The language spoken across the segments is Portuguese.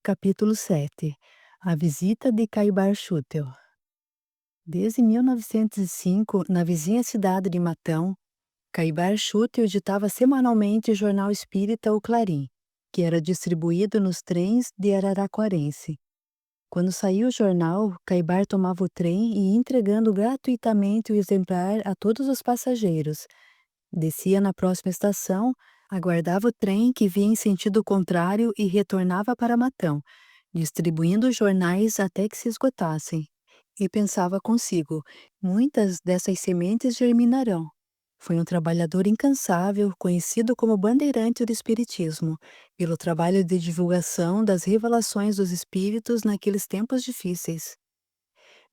Capítulo 7. A visita de Caibar Schutel. Desde 1905, na vizinha cidade de Matão, Caibar Schutel editava semanalmente o jornal espírita O Clarim, que era distribuído nos trens de Araraquarense. Quando saía o jornal, Caibar tomava o trem e ia entregando gratuitamente o exemplar a todos os passageiros. Descia na próxima estação, aguardava o trem que vinha em sentido contrário e retornava para Matão, distribuindo os jornais até que se esgotassem. E pensava consigo: muitas dessas sementes germinarão. Foi um trabalhador incansável, conhecido como bandeirante do Espiritismo, pelo trabalho de divulgação das revelações dos espíritos naqueles tempos difíceis.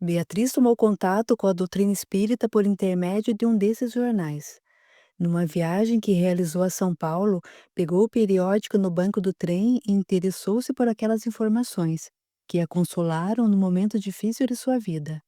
Beatriz tomou contato com a doutrina espírita por intermédio de um desses jornais. Numa viagem que realizou a São Paulo, pegou o periódico no banco do trem e interessou-se por aquelas informações, que a consolaram no momento difícil de sua vida.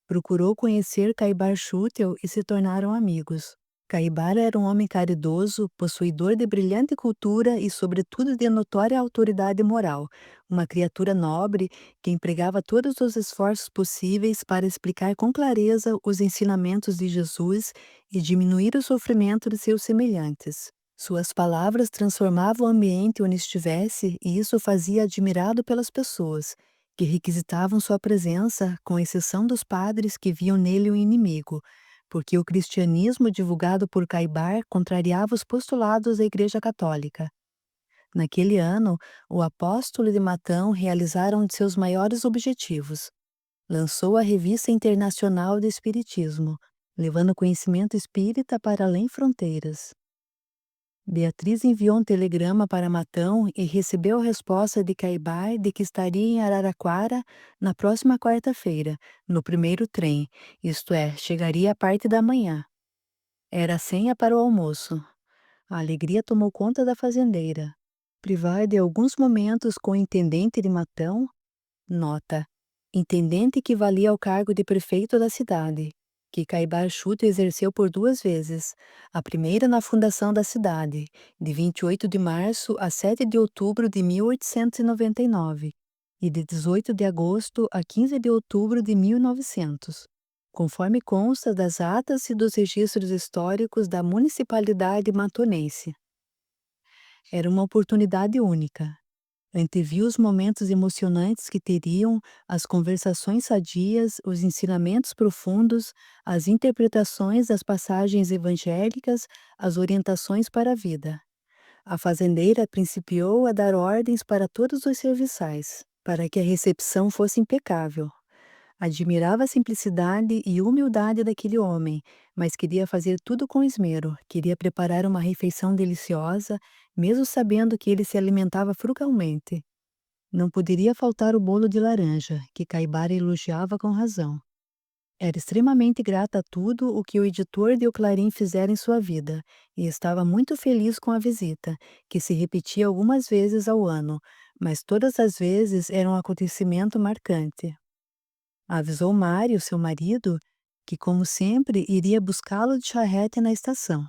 Procurou conhecer Caibar Schutel e se tornaram amigos. Caibar era um homem caridoso, possuidor de brilhante cultura e, sobretudo, de notória autoridade moral, uma criatura nobre que empregava todos os esforços possíveis para explicar com clareza os ensinamentos de Jesus e diminuir o sofrimento de seus semelhantes. Suas palavras transformavam o ambiente onde estivesse e isso o fazia admirado pelas pessoas, que requisitavam sua presença, com exceção dos padres que viam nele um inimigo, porque o cristianismo divulgado por Caibar contrariava os postulados da Igreja Católica. Naquele ano, o apóstolo de Matão realizara um de seus maiores objetivos. Lançou a Revista Internacional de Espiritismo, levando conhecimento espírita para além fronteiras. Beatriz enviou um telegrama para Matão e recebeu a resposta de Caibar de que estaria em Araraquara na próxima quarta-feira, no primeiro trem, isto é, chegaria à parte da manhã. Era a senha para o almoço. A alegria tomou conta da fazendeira. Privada de alguns momentos com o intendente de Matão, nota: intendente que valia ao cargo de prefeito da cidade, que Caibar Schutel exerceu por 2 vezes, a primeira na fundação da cidade, de 28 de março a 7 de outubro de 1899, e de 18 de agosto a 15 de outubro de 1900, conforme consta das atas e dos registros históricos da municipalidade matonense. Era uma oportunidade única. Anteviu os momentos emocionantes que teriam, as conversações sadias, os ensinamentos profundos, as interpretações das passagens evangélicas, as orientações para a vida. A fazendeira principiou a dar ordens para todos os serviçais, para que a recepção fosse impecável. Admirava a simplicidade e humildade daquele homem, mas queria fazer tudo com esmero, queria preparar uma refeição deliciosa, mesmo sabendo que ele se alimentava frugalmente. Não poderia faltar o bolo de laranja, que Caibara elogiava com razão. Era extremamente grata a tudo o que o editor de O Clarim fizera em sua vida, e estava muito feliz com a visita, que se repetia algumas vezes ao ano, mas todas as vezes era um acontecimento marcante. Avisou Mário, seu marido, que, como sempre, iria buscá-lo de charrete na estação.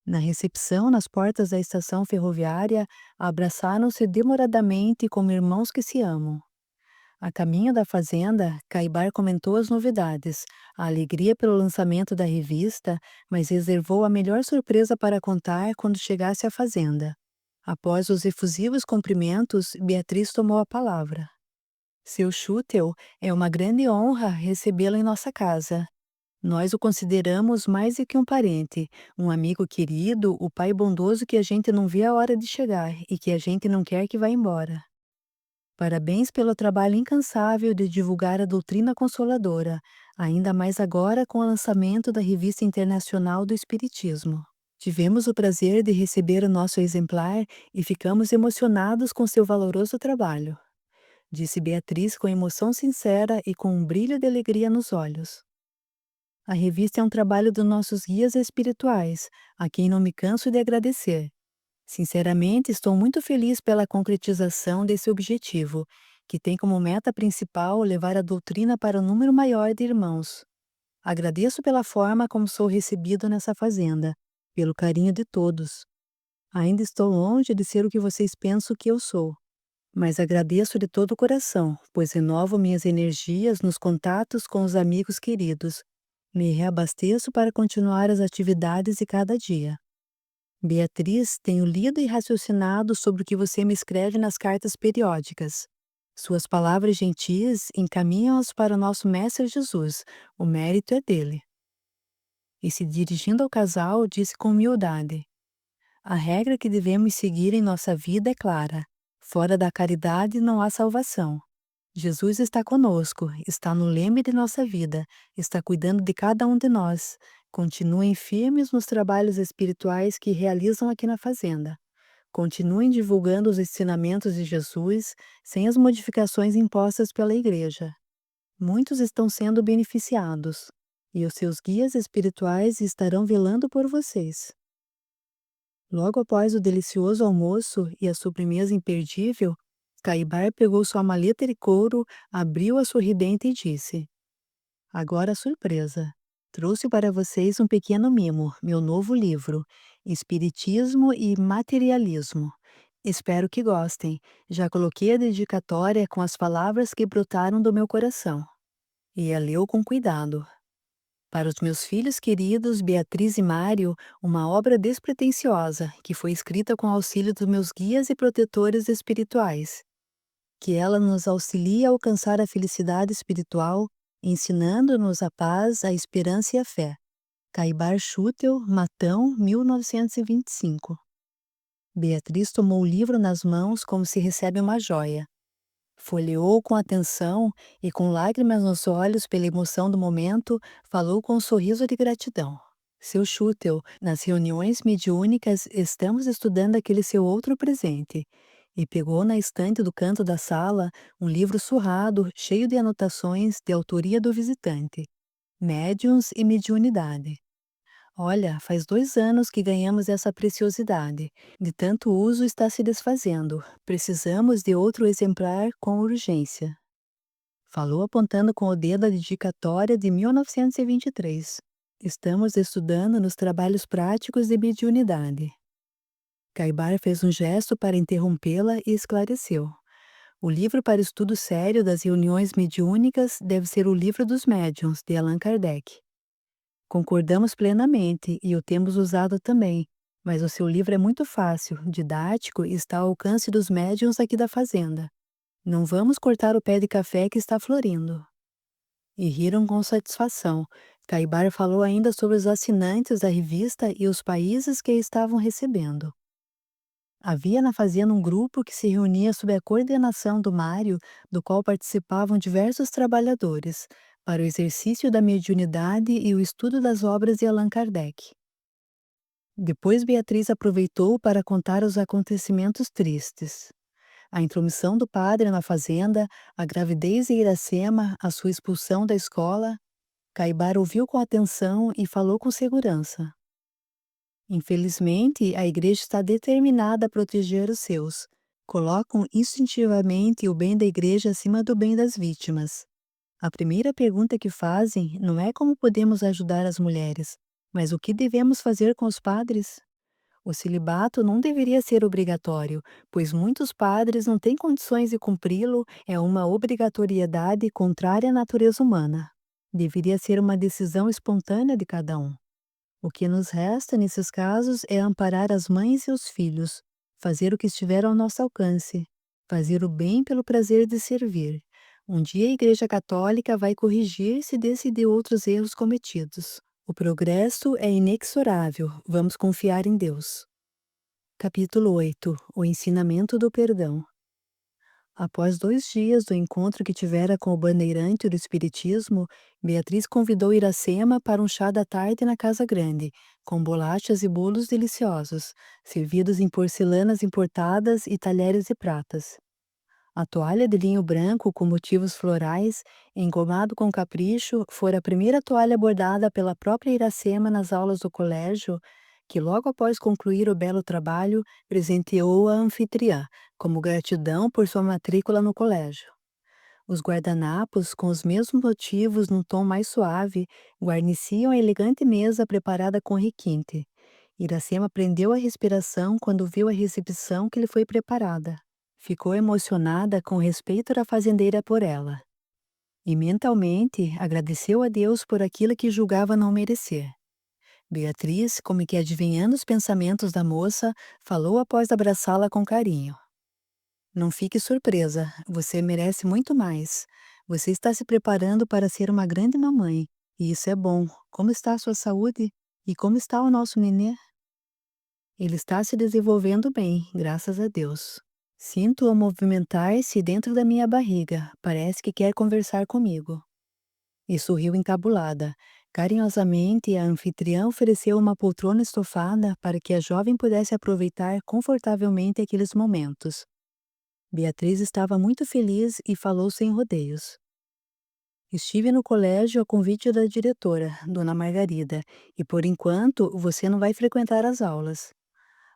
Na recepção, nas portas da estação ferroviária, abraçaram-se demoradamente como irmãos que se amam. A caminho da fazenda, Caibar comentou as novidades, a alegria pelo lançamento da revista, mas reservou a melhor surpresa para contar quando chegasse à fazenda. Após os efusivos cumprimentos, Beatriz tomou a palavra. Seu Schutel, é uma grande honra recebê-lo em nossa casa. Nós o consideramos mais do que um parente, um amigo querido, o pai bondoso que a gente não vê a hora de chegar e que a gente não quer que vá embora. Parabéns pelo trabalho incansável de divulgar a doutrina consoladora, ainda mais agora com o lançamento da Revista Internacional do Espiritismo. Tivemos o prazer de receber o nosso exemplar e ficamos emocionados com seu valoroso trabalho, disse Beatriz com emoção sincera e com um brilho de alegria nos olhos. A revista é um trabalho dos nossos guias espirituais, a quem não me canso de agradecer. Sinceramente, estou muito feliz pela concretização desse objetivo, que tem como meta principal levar a doutrina para um número maior de irmãos. Agradeço pela forma como sou recebido nessa fazenda, pelo carinho de todos. Ainda estou longe de ser o que vocês pensam que eu sou. Mas agradeço de todo o coração, pois renovo minhas energias nos contatos com os amigos queridos. Me reabasteço para continuar as atividades de cada dia. Beatriz, tenho lido e raciocinado sobre o que você me escreve nas cartas periódicas. Suas palavras gentis encaminham-as para o nosso Mestre Jesus, o mérito é dele. E se dirigindo ao casal, disse com humildade: a regra que devemos seguir em nossa vida é clara. Fora da caridade não há salvação. Jesus está conosco, está no leme de nossa vida, está cuidando de cada um de nós. Continuem firmes nos trabalhos espirituais que realizam aqui na fazenda. Continuem divulgando os ensinamentos de Jesus sem as modificações impostas pela Igreja. Muitos estão sendo beneficiados, e os seus guias espirituais estarão velando por vocês. Logo após o delicioso almoço e a sobremesa imperdível, Caibar pegou sua maleta de couro, abriu-a sorridente e disse: agora a surpresa. Trouxe para vocês um pequeno mimo, meu novo livro, Espiritismo e Materialismo. Espero que gostem. Já coloquei a dedicatória com as palavras que brotaram do meu coração. E a leu com cuidado. Para os meus filhos queridos, Beatriz e Mário, uma obra despretensiosa, que foi escrita com auxílio dos meus guias e protetores espirituais. Que ela nos auxilie a alcançar a felicidade espiritual, ensinando-nos a paz, a esperança e a fé. Caibar Schutel, Matão, 1925. Beatriz tomou o livro nas mãos como se recebe uma joia. Folheou com atenção e, com lágrimas nos olhos pela emoção do momento, falou com um sorriso de gratidão. Seu Schutel, nas reuniões mediúnicas estamos estudando aquele seu outro presente. E pegou na estante do canto da sala um livro surrado, cheio de anotações de autoria do visitante. Médiuns e mediunidade. Olha, faz 2 anos que ganhamos essa preciosidade. De tanto uso está se desfazendo. Precisamos de outro exemplar com urgência. Falou apontando com o dedo a dedicatória de 1923. Estamos estudando nos trabalhos práticos de mediunidade. Caibar fez um gesto para interrompê-la e esclareceu. O livro para estudo sério das reuniões mediúnicas deve ser o Livro dos Médiuns, de Allan Kardec. Concordamos plenamente e o temos usado também, mas o seu livro é muito fácil, didático e está ao alcance dos médiuns aqui da fazenda. Não vamos cortar o pé de café que está florindo. E riram com satisfação. Caibar falou ainda sobre os assinantes da revista e os países que a estavam recebendo. Havia na fazenda um grupo que se reunia sob a coordenação do Mário, do qual participavam diversos trabalhadores, para o exercício da mediunidade e o estudo das obras de Allan Kardec. Depois Beatriz aproveitou para contar os acontecimentos tristes. A intromissão do padre na fazenda, a gravidez de Iracema, a sua expulsão da escola. Caibar ouviu com atenção e falou com segurança. Infelizmente, a Igreja está determinada a proteger os seus. Colocam instintivamente o bem da Igreja acima do bem das vítimas. A primeira pergunta que fazem não é como podemos ajudar as mulheres, mas o que devemos fazer com os padres? O celibato não deveria ser obrigatório, pois muitos padres não têm condições de cumpri-lo, é uma obrigatoriedade contrária à natureza humana. Deveria ser uma decisão espontânea de cada um. O que nos resta nesses casos é amparar as mães e os filhos, fazer o que estiver ao nosso alcance, fazer o bem pelo prazer de servir. Um dia a Igreja Católica vai corrigir-se desse e de outros erros cometidos. O progresso é inexorável, vamos confiar em Deus. Capítulo 8. O ensinamento do perdão. Após 2 dias do encontro que tivera com o bandeirante do Espiritismo, Beatriz convidou Iracema para um chá da tarde na Casa Grande, com bolachas e bolos deliciosos, servidos em porcelanas importadas e talheres de pratas. A toalha de linho branco com motivos florais, engomado com capricho, fora a primeira toalha bordada pela própria Iracema nas aulas do colégio, que logo após concluir o belo trabalho, presenteou a anfitriã, como gratidão por sua matrícula no colégio. Os guardanapos, com os mesmos motivos num tom mais suave, guarneciam a elegante mesa preparada com requinte. Iracema prendeu a respiração quando viu a recepção que lhe foi preparada. ficou emocionada com o respeito da fazendeira por ela, e mentalmente agradeceu a Deus por aquilo que julgava não merecer. Beatriz, como que adivinhando os pensamentos da moça, falou após abraçá-la com carinho. Não fique surpresa, você merece muito mais. Você está se preparando para ser uma grande mamãe, e isso é bom. Como está a sua saúde? E como está o nosso nenê? Ele está se desenvolvendo bem, graças a Deus. Sinto-o movimentar-se dentro da minha barriga, parece que quer conversar comigo. E sorriu encabulada. Carinhosamente, a anfitriã ofereceu uma poltrona estofada para que a jovem pudesse aproveitar confortavelmente aqueles momentos. Beatriz estava muito feliz e falou sem rodeios. Estive no colégio a convite da diretora, Dona Margarida, e por enquanto você não vai frequentar as aulas.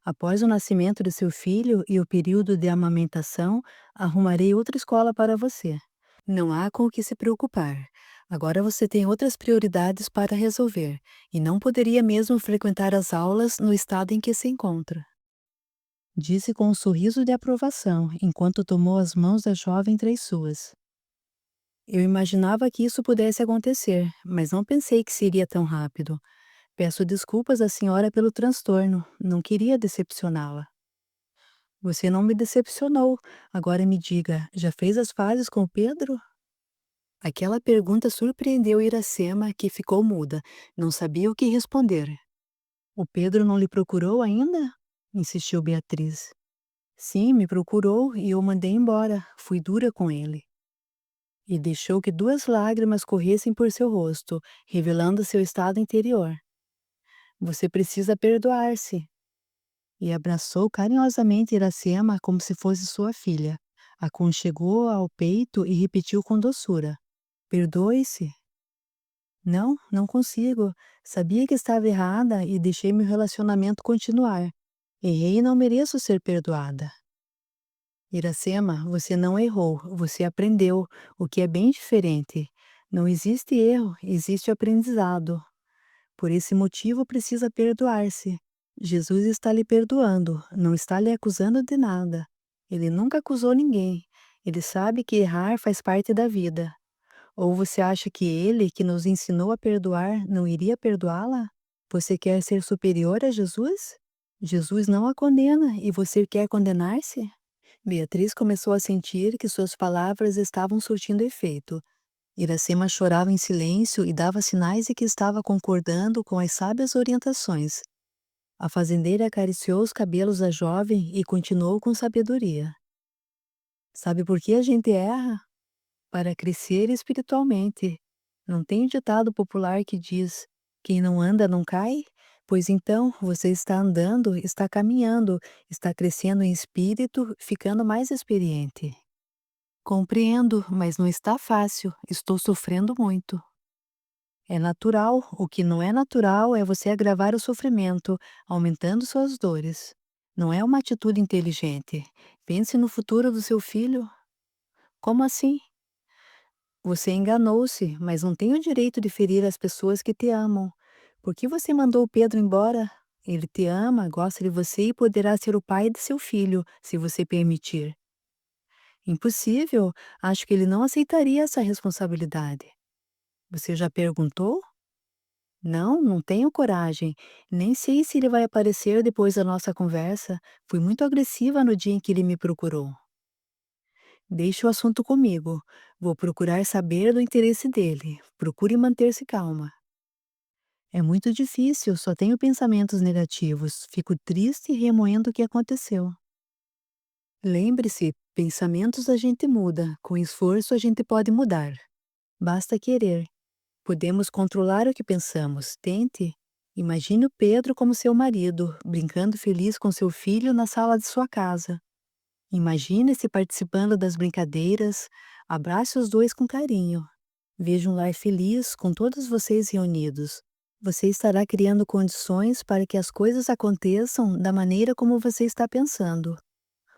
Após o nascimento de seu filho e o período de amamentação, arrumarei outra escola para você. Não há com o que se preocupar. Agora você tem outras prioridades para resolver, e não poderia mesmo frequentar as aulas no estado em que se encontra. Disse com um sorriso de aprovação, enquanto tomou as mãos da jovem entre as suas. Eu imaginava que isso pudesse acontecer, mas não pensei que seria tão rápido. Peço desculpas à senhora pelo transtorno, não queria decepcioná-la. Você não me decepcionou. Agora me diga, já fez as pazes com o Pedro? Aquela pergunta surpreendeu Iracema, que ficou muda, não sabia o que responder. O Pedro não lhe procurou ainda? Insistiu Beatriz. Sim, me procurou e eu mandei embora, fui dura com ele. E deixou que 2 lágrimas corressem por seu rosto, revelando seu estado interior. Você precisa perdoar-se. E abraçou carinhosamente Iracema como se fosse sua filha. Aconchegou-a ao peito e repetiu com doçura: Perdoe-se. Não, não consigo. Sabia que estava errada e deixei meu relacionamento continuar. Errei e não mereço ser perdoada. Iracema, você não errou, você aprendeu, o que é bem diferente. Não existe erro, existe aprendizado. Por esse motivo precisa perdoar-se. Jesus está lhe perdoando, não está lhe acusando de nada. Ele nunca acusou ninguém. Ele sabe que errar faz parte da vida. Ou você acha que ele, que nos ensinou a perdoar, não iria perdoá-la? Você quer ser superior a Jesus? Jesus não a condena e você quer condenar-se? Beatriz começou a sentir que suas palavras estavam surtindo efeito. Iracema chorava em silêncio e dava sinais de que estava concordando com as sábias orientações. A fazendeira acariciou os cabelos da jovem e continuou com sabedoria. Sabe por que a gente erra? Para crescer espiritualmente. Não tem um ditado popular que diz: quem não anda não cai? Pois então você está andando, está caminhando, está crescendo em espírito, ficando mais experiente. Compreendo, mas não está fácil, estou sofrendo muito. É natural, o que não é natural é você agravar o sofrimento, aumentando suas dores. Não é uma atitude inteligente. Pense no futuro do seu filho. Como assim? Você enganou-se, mas não tem o direito de ferir as pessoas que te amam. Por que você mandou o Pedro embora? Ele te ama, gosta de você e poderá ser o pai de seu filho, se você permitir. Impossível, acho que ele não aceitaria essa responsabilidade. Você já perguntou? Não, não tenho coragem. Nem sei se ele vai aparecer depois da nossa conversa. Fui muito agressiva no dia em que ele me procurou. Deixe o assunto comigo. Vou procurar saber do interesse dele. Procure manter-se calma. É muito difícil, só tenho pensamentos negativos. Fico triste e remoendo o que aconteceu. Lembre-se, pensamentos a gente muda, com esforço a gente pode mudar. Basta querer. Podemos controlar o que pensamos. Tente. Imagine o Pedro como seu marido, brincando feliz com seu filho na sala de sua casa. Imagine-se participando das brincadeiras. Abrace os dois com carinho. Veja um lar feliz com todos vocês reunidos. Você estará criando condições para que as coisas aconteçam da maneira como você está pensando.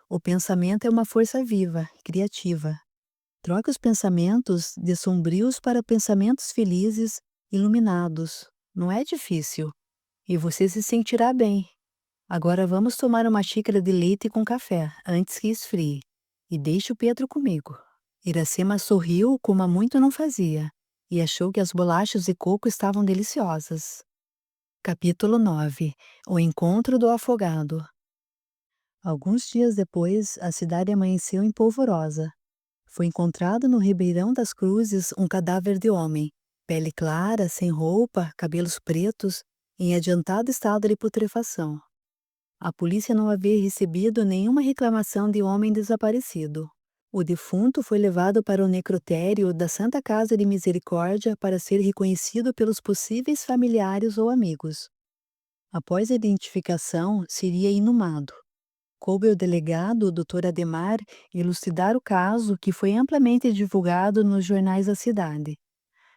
O pensamento é uma força viva, criativa. Troque os pensamentos de sombrios para pensamentos felizes, iluminados. Não é difícil. E você se sentirá bem. Agora vamos tomar uma xícara de leite com café, antes que esfrie. e deixe o Pedro comigo. Iracema sorriu como há muito não fazia, e achou que as bolachas de coco estavam deliciosas. Capítulo 9. O encontro do afogado. Alguns dias depois, a cidade amanheceu em polvorosa. Foi encontrado no Ribeirão das Cruzes um cadáver de homem, pele clara, sem roupa, cabelos pretos, em adiantado estado de putrefação. A polícia não havia recebido nenhuma reclamação de homem desaparecido. O defunto foi levado para o necrotério da Santa Casa de Misericórdia para ser reconhecido pelos possíveis familiares ou amigos. Após a identificação, seria inumado. Coube ao delegado, Dr. Ademar, elucidar o caso, que foi amplamente divulgado nos jornais da cidade.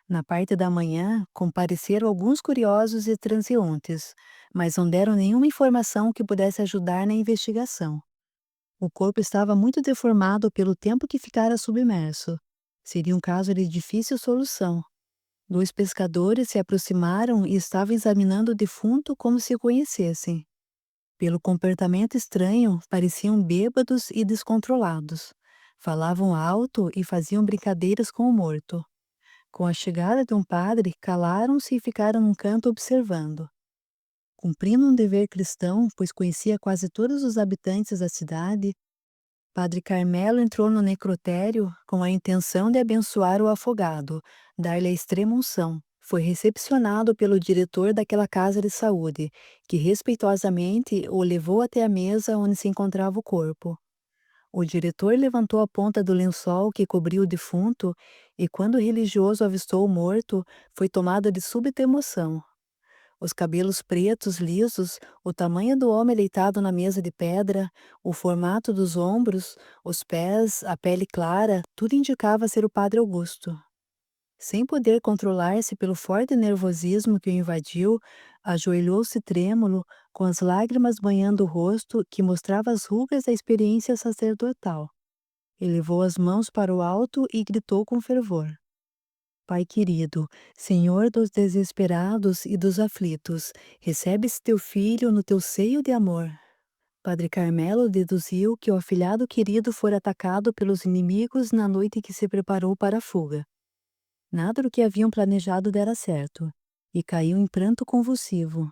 Na parte da manhã, compareceram alguns curiosos e transeuntes, mas não deram nenhuma informação que pudesse ajudar na investigação. O corpo estava muito deformado pelo tempo que ficara submerso. Seria um caso de difícil solução. 2 pescadores se aproximaram e estavam examinando o defunto como se o conhecessem. Pelo comportamento estranho, pareciam bêbados e descontrolados. Falavam alto e faziam brincadeiras com o morto. Com a chegada de um padre, calaram-se e ficaram num canto observando. Cumprindo um dever cristão, pois conhecia quase todos os habitantes da cidade, Padre Carmelo entrou no necrotério com a intenção de abençoar o afogado, dar-lhe a extrema-unção. Foi recepcionado pelo diretor daquela casa de saúde, que respeitosamente o levou até a mesa onde se encontrava o corpo. O diretor levantou a ponta do lençol que cobria o defunto e, quando o religioso avistou o morto, foi tomado de súbita emoção. Os cabelos pretos, lisos, o tamanho do homem deitado na mesa de pedra, o formato dos ombros, os pés, a pele clara, tudo indicava ser o padre Augusto. Sem poder controlar-se pelo forte nervosismo que o invadiu, ajoelhou-se trêmulo, com as lágrimas banhando o rosto que mostrava as rugas da experiência sacerdotal. Elevou as mãos para o alto e gritou com fervor: Pai querido, Senhor dos desesperados e dos aflitos, recebe esse teu filho no teu seio de amor. Padre Carmelo deduziu que o afilhado querido fora atacado pelos inimigos na noite que se preparou para a fuga. Nada do que haviam planejado dera certo, e caiu em pranto convulsivo.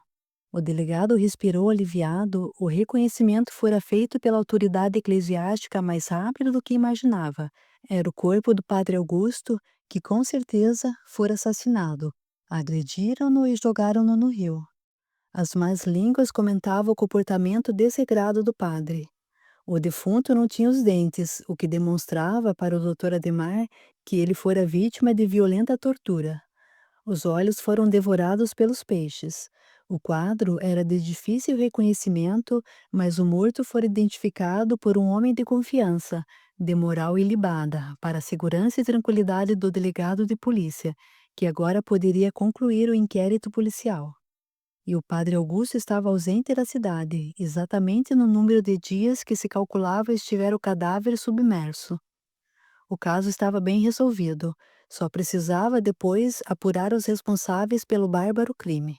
O delegado respirou aliviado, o reconhecimento fora feito pela autoridade eclesiástica mais rápido do que imaginava. Era o corpo do padre Augusto, que com certeza fora assassinado. Agrediram-no e jogaram-no no rio. As más línguas comentavam o comportamento desregrado do padre. O defunto não tinha os dentes, o que demonstrava para o doutor Ademar que ele fora vítima de violenta tortura. Os olhos foram devorados pelos peixes. O quadro era de difícil reconhecimento, mas o morto foi identificado por um homem de confiança, de moral ilibada, para a segurança e tranquilidade do delegado de polícia, que agora poderia concluir o inquérito policial. E o padre Augusto estava ausente da cidade, exatamente no número de dias que se calculava estiver o cadáver submerso. O caso estava bem resolvido, só precisava depois apurar os responsáveis pelo bárbaro crime.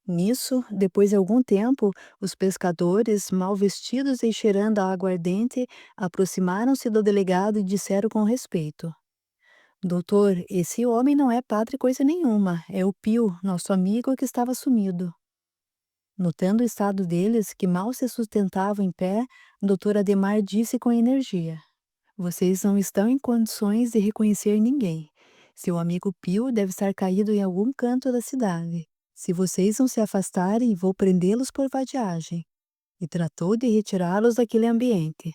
Nisso, depois de algum tempo, os pescadores, mal vestidos e cheirando a aguardente, aproximaram-se do delegado e disseram com respeito: Doutor, esse homem não é padre coisa nenhuma, é o Pio, nosso amigo que estava sumido. Notando o estado deles, que mal se sustentavam em pé, Dr. Ademar disse com energia: Vocês não estão em condições de reconhecer ninguém. Seu amigo Pio deve estar caído em algum canto da cidade. Se vocês não se afastarem, vou prendê-los por vadiagem. E tratou de retirá-los daquele ambiente.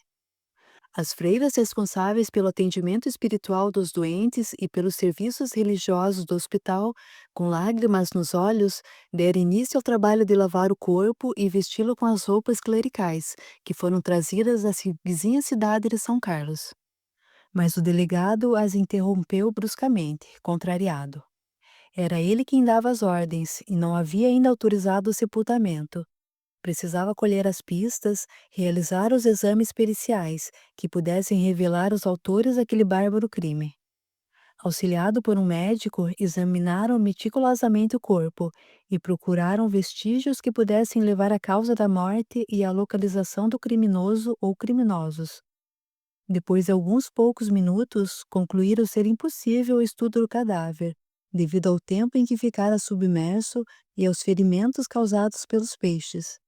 As freiras responsáveis pelo atendimento espiritual dos doentes e pelos serviços religiosos do hospital, com lágrimas nos olhos, deram início ao trabalho de lavar o corpo e vesti-lo com as roupas clericais, que foram trazidas da vizinha cidade de São Carlos. Mas o delegado as interrompeu bruscamente, contrariado. Era ele quem dava as ordens e não havia ainda autorizado o sepultamento. Precisava colher as pistas, realizar os exames periciais, que pudessem revelar os autores daquele bárbaro crime. Auxiliado por um médico, examinaram meticulosamente o corpo e procuraram vestígios que pudessem levar à causa da morte e à localização do criminoso ou criminosos. Depois de alguns poucos minutos, concluíram ser impossível o estudo do cadáver, devido ao tempo em que ficara submerso e aos ferimentos causados pelos peixes.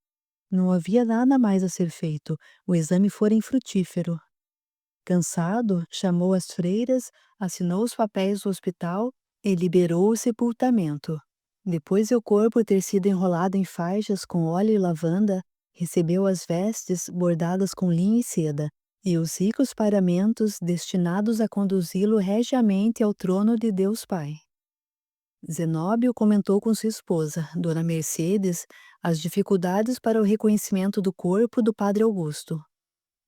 Não havia nada mais a ser feito, o exame fora infrutífero. Cansado, chamou as freiras, assinou os papéis do hospital e liberou o sepultamento. Depois de o corpo ter sido enrolado em faixas com óleo e lavanda, recebeu as vestes bordadas com linho e seda, e os ricos paramentos destinados a conduzi-lo regiamente ao trono de Deus Pai. Zenóbio comentou com sua esposa, Dona Mercedes, as dificuldades para o reconhecimento do corpo do padre Augusto.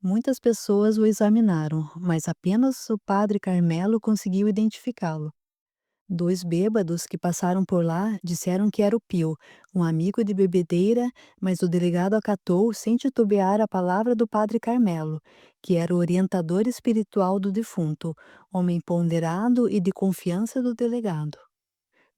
Muitas pessoas o examinaram, mas apenas o padre Carmelo conseguiu identificá-lo. Dois bêbados que passaram por lá disseram que era o Pio, um amigo de bebedeira, mas o delegado acatou sem titubear a palavra do padre Carmelo, que era o orientador espiritual do defunto, homem ponderado e de confiança do delegado.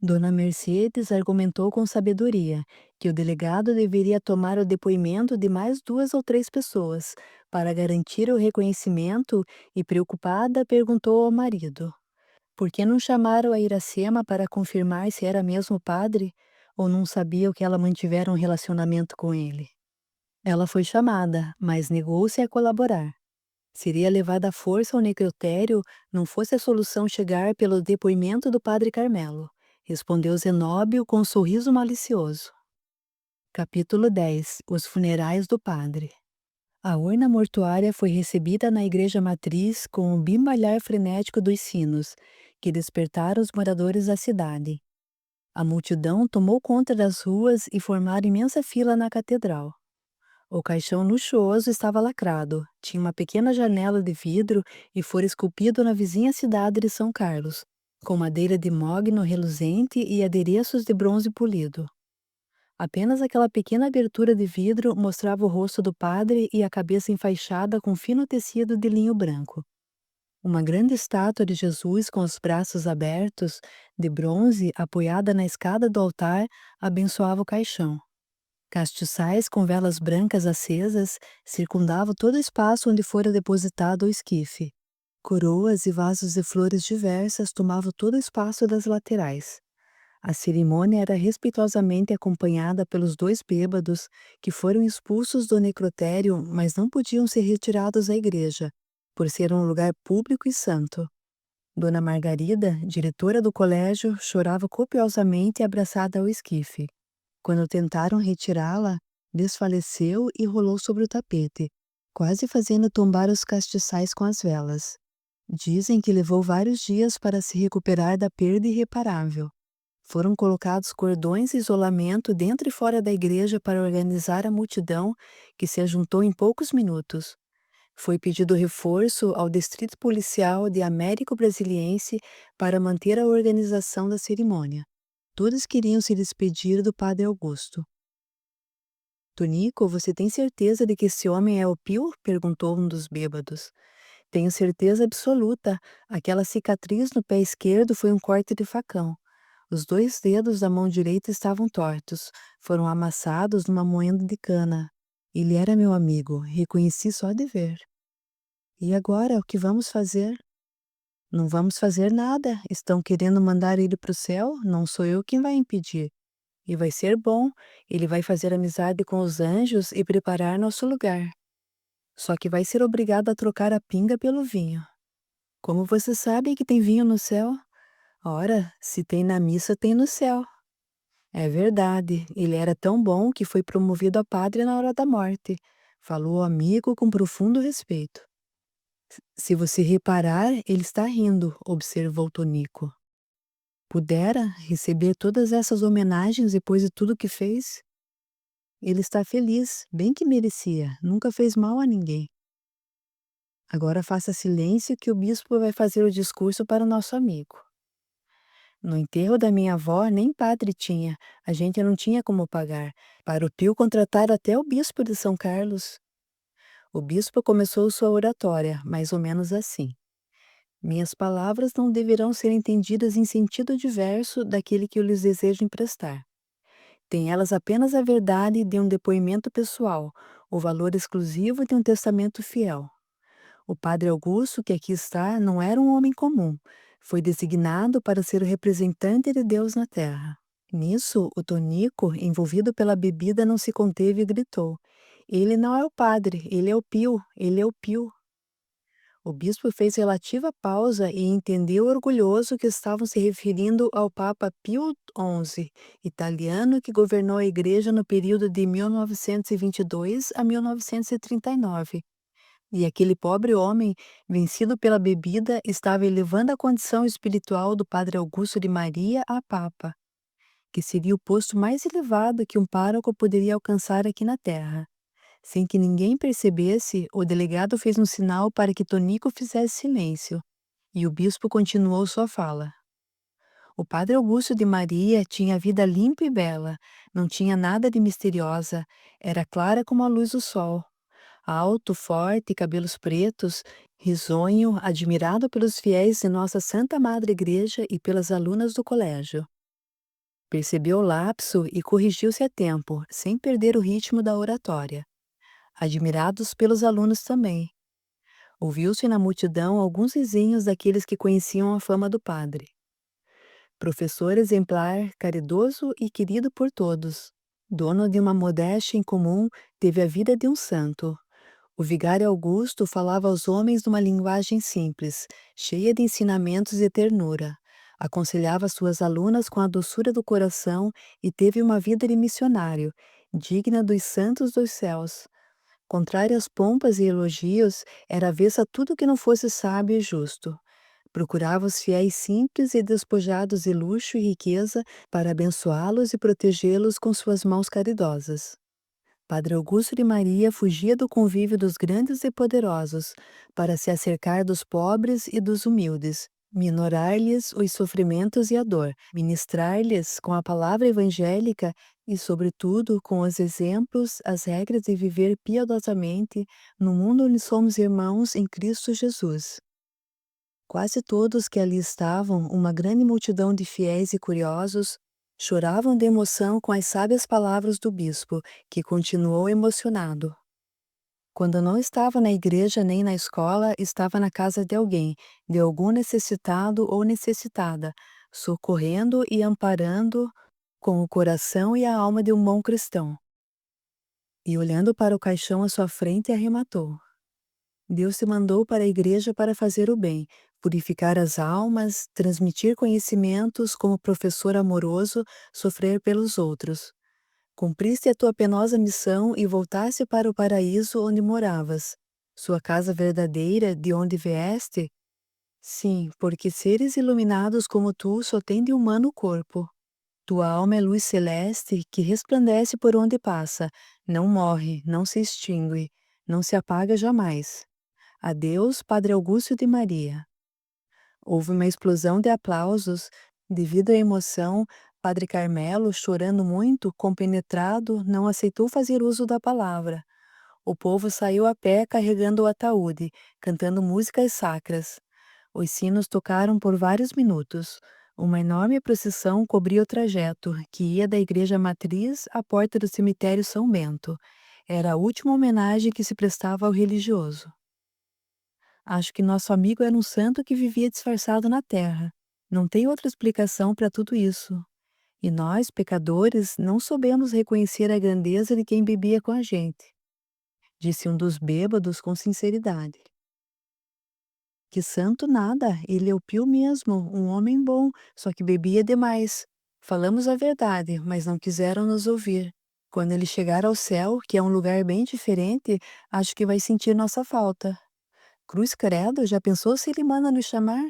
Dona Mercedes argumentou com sabedoria que o delegado deveria tomar o depoimento de mais 2 ou 3 pessoas para garantir o reconhecimento e, preocupada, perguntou ao marido: por que não chamaram a Iracema para confirmar se era mesmo o padre ou não sabia que ela mantivera um relacionamento com ele? Ela foi chamada, mas negou-se a colaborar. Seria levada à força ao necrotério, não fosse a solução chegar pelo depoimento do padre Carmelo, respondeu Zenóbio com um sorriso malicioso. Capítulo 10. Os funerais do padre. A urna mortuária foi recebida na igreja matriz com o bimbalhar frenético dos sinos, que despertaram os moradores da cidade. A multidão tomou conta das ruas e formaram imensa fila na catedral. O caixão luxuoso estava lacrado, tinha uma pequena janela de vidro e fora esculpido na vizinha cidade de São Carlos, com madeira de mogno reluzente e adereços de bronze polido. Apenas aquela pequena abertura de vidro mostrava o rosto do padre e a cabeça enfaixada com fino tecido de linho branco. Uma grande estátua de Jesus com os braços abertos, de bronze, apoiada na escada do altar, abençoava o caixão. Castiçais com velas brancas acesas circundavam todo o espaço onde fora depositado o esquife. Coroas e vasos de flores diversas tomavam todo o espaço das laterais. A cerimônia era respeitosamente acompanhada pelos 2 bêbados, que foram expulsos do necrotério, mas não podiam ser retirados da igreja, por ser um lugar público e santo. Dona Margarida, diretora do colégio, chorava copiosamente abraçada ao esquife. Quando tentaram retirá-la, desfaleceu e rolou sobre o tapete, quase fazendo tombar os castiçais com as velas. Dizem que levou vários dias para se recuperar da perda irreparável. Foram colocados cordões de isolamento dentro e fora da igreja para organizar a multidão, que se ajuntou em poucos minutos. Foi pedido reforço ao Distrito Policial de Américo Brasiliense para manter a organização da cerimônia. Todos queriam se despedir do padre Augusto. Tonico, você tem certeza de que esse homem é o Pio? Perguntou um dos bêbados. Tenho certeza absoluta. Aquela cicatriz no pé esquerdo foi um corte de facão. Os 2 dedos da mão direita estavam tortos, foram amassados numa moenda de cana. Ele era meu amigo, reconheci só de ver. E agora, o que vamos fazer? Não vamos fazer nada, estão querendo mandar ele para o céu, não sou eu quem vai impedir. E vai ser bom, ele vai fazer amizade com os anjos e preparar nosso lugar. Só que vai ser obrigado a trocar a pinga pelo vinho. Como você sabe que tem vinho no céu? Ora, se tem na missa, tem no céu. É verdade, ele era tão bom que foi promovido a padre na hora da morte. Falou o amigo com profundo respeito. Se você reparar, ele está rindo, observou Tonico. Pudera receber todas essas homenagens depois de tudo que fez? Ele está feliz, bem que merecia, nunca fez mal a ninguém. Agora faça silêncio que o bispo vai fazer o discurso para o nosso amigo. No enterro da minha avó, nem padre tinha, a gente não tinha como pagar. Para o Pio contratar até o bispo de São Carlos. O bispo começou sua oratória, mais ou menos assim. Minhas palavras não deverão ser entendidas em sentido diverso daquele que eu lhes desejo emprestar. Têm elas apenas a verdade de um depoimento pessoal, o valor exclusivo de um testamento fiel. O padre Augusto, que aqui está, não era um homem comum. Foi designado para ser o representante de Deus na terra. Nisso, o Tonico, envolvido pela bebida, não se conteve e gritou: Ele não é o padre, ele é o Pio, ele é o Pio. O bispo fez relativa pausa e entendeu orgulhoso que estavam se referindo ao Papa Pio XI, italiano que governou a Igreja no período de 1922 a 1939. E aquele pobre homem, vencido pela bebida, estava elevando a condição espiritual do padre Augusto de Maria a Papa, que seria o posto mais elevado que um pároco poderia alcançar aqui na terra. Sem que ninguém percebesse, o delegado fez um sinal para que Tonico fizesse silêncio, e o bispo continuou sua fala. O padre Augusto de Maria tinha vida limpa e bela, não tinha nada de misteriosa, era clara como a luz do sol. Alto, forte, cabelos pretos, risonho, admirado pelos fiéis de nossa Santa Madre Igreja e pelas alunas do colégio. Percebeu o lapso e corrigiu-se a tempo, sem perder o ritmo da oratória. Admirados pelos alunos também. Ouviu-se na multidão alguns vizinhos daqueles que conheciam a fama do padre. Professor exemplar, caridoso e querido por todos. Dono de uma modéstia incomum, teve a vida de um santo. O vigário Augusto falava aos homens numa linguagem simples, cheia de ensinamentos e ternura. Aconselhava suas alunas com a doçura do coração e teve uma vida de missionário, digna dos santos dos céus. Contrário às pompas e elogios, era avessa a tudo que não fosse sábio e justo. Procurava os fiéis simples e despojados de luxo e riqueza para abençoá-los e protegê-los com suas mãos caridosas. Padre Augusto de Maria fugia do convívio dos grandes e poderosos, para se acercar dos pobres e dos humildes, minorar-lhes os sofrimentos e a dor, ministrar-lhes com a palavra evangélica e, sobretudo, com os exemplos, as regras de viver piedosamente no mundo onde somos irmãos em Cristo Jesus. Quase todos que ali estavam, uma grande multidão de fiéis e curiosos, choravam de emoção com as sábias palavras do bispo, que continuou emocionado. Quando não estava na igreja nem na escola, estava na casa de alguém, de algum necessitado ou necessitada, socorrendo e amparando com o coração e a alma de um bom cristão. E olhando para o caixão à sua frente, arrematou: Deus te mandou para a igreja para fazer o bem, purificar as almas, transmitir conhecimentos como professor amoroso, sofrer pelos outros. Cumpriste a tua penosa missão e voltaste para o paraíso onde moravas. Sua casa verdadeira, de onde vieste? Sim, porque seres iluminados como tu só têm de humano o corpo. Tua alma é luz celeste que resplandece por onde passa, não morre, não se extingue, não se apaga jamais. Adeus, Padre Augusto de Maria. Houve uma explosão de aplausos. Devido à emoção, Padre Carmelo, chorando muito, compenetrado, não aceitou fazer uso da palavra. O povo saiu a pé carregando o ataúde, cantando músicas sacras. Os sinos tocaram por vários minutos. Uma enorme procissão cobria o trajeto, que ia da igreja matriz à porta do cemitério São Bento. Era a última homenagem que se prestava ao religioso. Acho que nosso amigo era um santo que vivia disfarçado na terra. Não tem outra explicação para tudo isso. E nós, pecadores, não soubemos reconhecer a grandeza de quem bebia com a gente, disse um dos bêbados com sinceridade. Que santo nada, ele é o Pio mesmo, um homem bom, só que bebia demais. Falamos a verdade, mas não quiseram nos ouvir. Quando ele chegar ao céu, que é um lugar bem diferente, acho que vai sentir nossa falta. Cruz credo, já pensou se ele manda nos chamar?